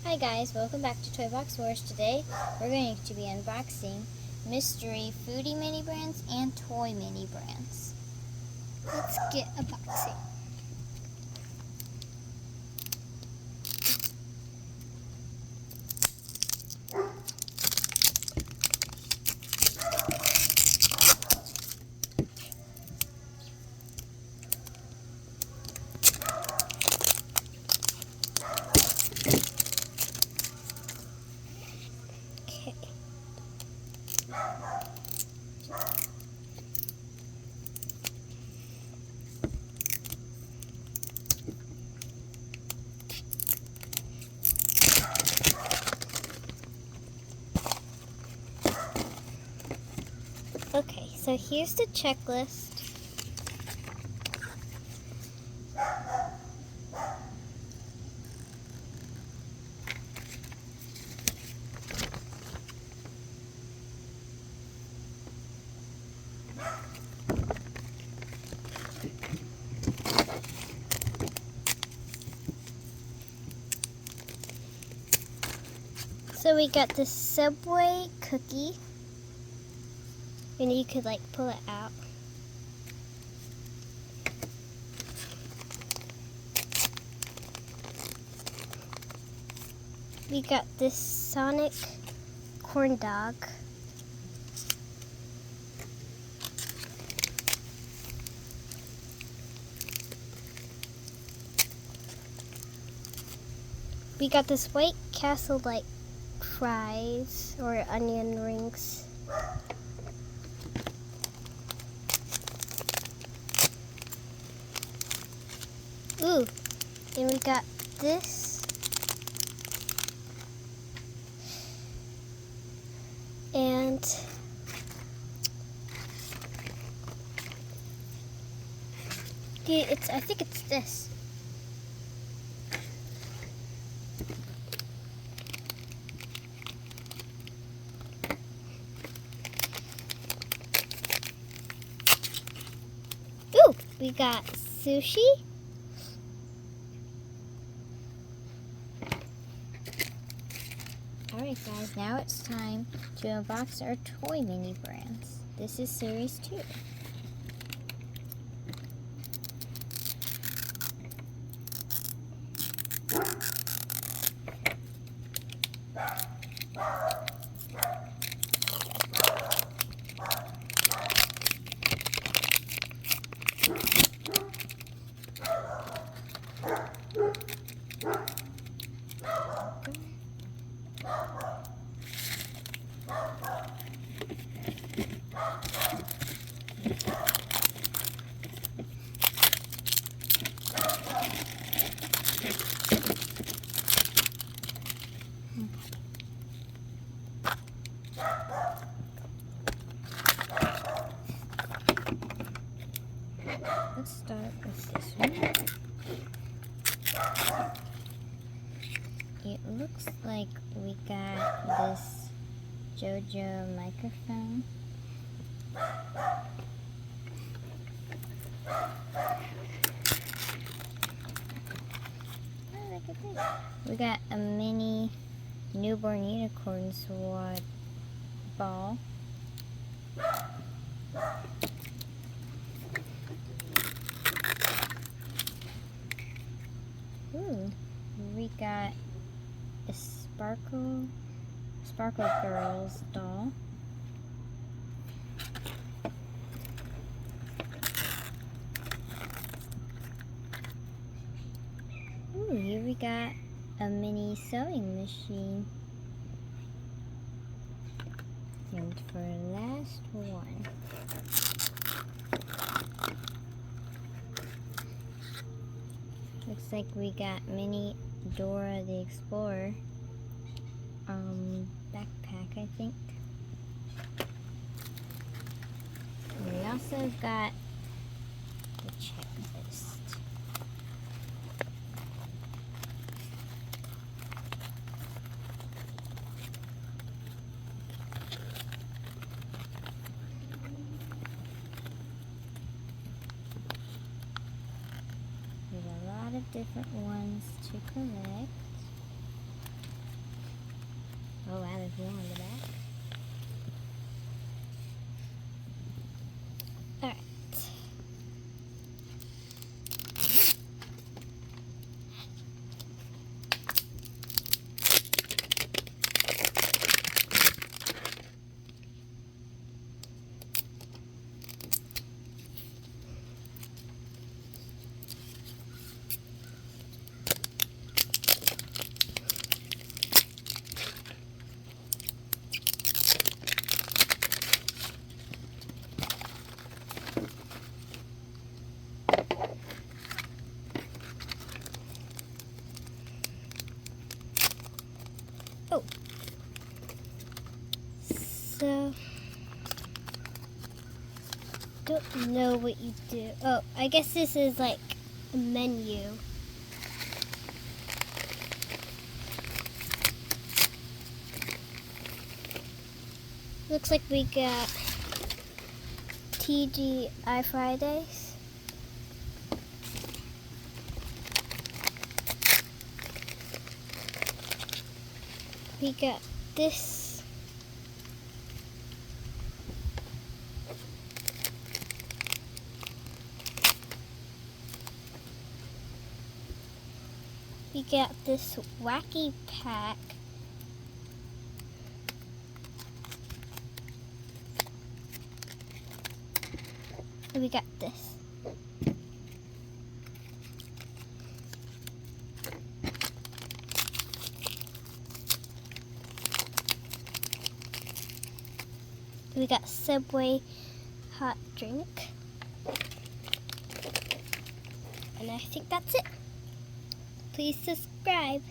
Hi guys, welcome back to Toy Box Wars. Today we're going to be unboxing mystery foodie mini brands and toy mini brands. Let's get unboxing. Okay. Okay, so here's the checklist. So we got the Subway cookie, and you could like pull it out. We got this Sonic corn dog. We got this White Castle like fries or onion rings. Ooh, and we got this. And I think it's this. Ooh, we got sushi. Alright guys, now it's time to unbox our toy mini brands. This is series 2. Let's start with this one. It looks like we got this JoJo microphone. Oh, look at this. We got a mini newborn unicorn sword ball. Ooh, we got a Sparkle Girls doll. Ooh, here we got a mini sewing machine. And for last one, looks like we got mini Dora the Explorer backpack, I think. And we also got the checklist. There's a lot of different ones to collect. logo on the back. Alright. Oh. So, don't know what you do. Oh, I guess this is like a menu. Looks like we got TGI Fridays. We got this. We got this wacky pack. And we got this. We got Subway hot drink. And I think that's it. Please subscribe.